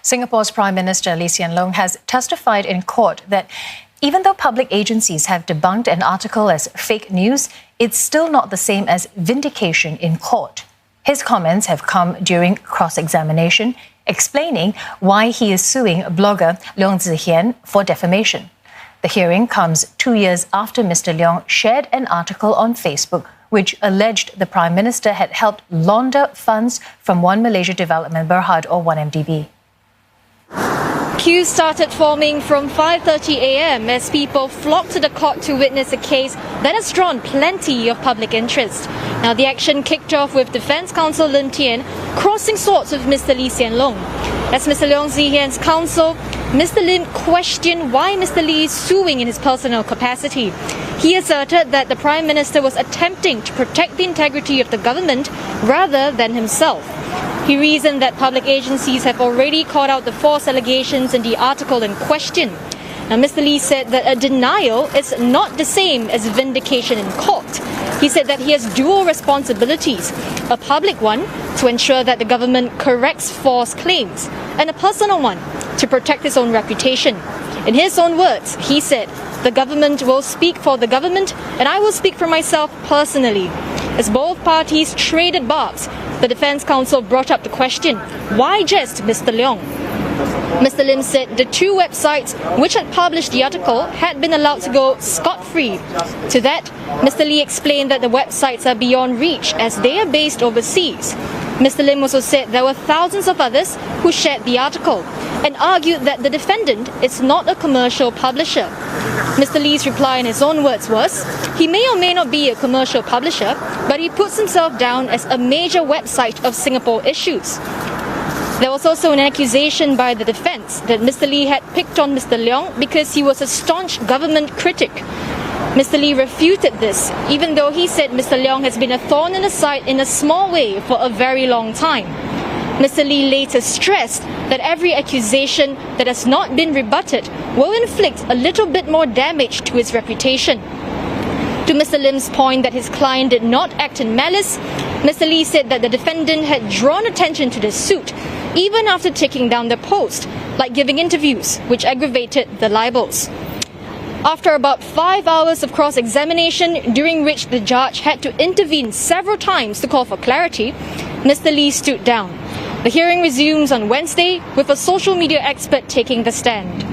Singapore's Prime Minister Lee Hsien Loong has testified in court that even though public agencies have debunked an article as fake news, it's still not the same as vindication in court. His comments have come during cross-examination, explaining why he is suing blogger Leong Zi-hian for defamation. The hearing comes 2 years after Mr. Leong shared an article on Facebook which alleged the Prime Minister had helped launder funds from One Malaysia Development Berhad or 1MDB. Queues started forming from 5:30 a.m. as people flocked to the court to witness a case that has drawn plenty of public interest. Now, the action kicked off with Defence Counsel Lim Tien crossing swords with Mr. Lee Hsien Loong. As Mr. Leong Zi-hian's counsel, Mr. Lim questioned why Mr. Lee is suing in his personal capacity. He asserted that the Prime Minister was attempting to protect the integrity of the government rather than himself. He reasoned that public agencies have already caught out the false allegations in the article in question. Now, Mr. Lee said that a denial is not the same as vindication in court. He said that he has dual responsibilities, a public one to ensure that the government corrects false claims, and a personal one to protect his own reputation. In his own words, he said, "The government will speak for the government, and I will speak for myself personally." As both parties traded barbs, the Defence Counsel brought up the question, why just Mr. Leong? Mr. Lim said the two websites which had published the article had been allowed to go scot-free. To that, Mr. Lee explained that the websites are beyond reach as they are based overseas. Mr. Lim also said there were thousands of others who shared the article and argued that the defendant is not a commercial publisher. Mr. Lee's reply in his own words was, he may or may not be a commercial publisher, but he puts himself down as a major website of Singapore issues. There was also an accusation by the defence that Mr. Lee had picked on Mr. Leong because he was a staunch government critic. Mr. Lee refuted this, even though he said Mr. Leong has been a thorn in the side in a small way for a very long time. Mr. Lee later stressed that every accusation that has not been rebutted will inflict a little bit more damage to his reputation. To Mr. Lim's point that his client did not act in malice, Mr. Lee said that the defendant had drawn attention to the suit even after taking down the post, like giving interviews, which aggravated the libels. After about 5 hours of cross-examination, during which the judge had to intervene several times to call for clarity, Mr. Lee stood down. The hearing resumes on Wednesday with a social media expert taking the stand.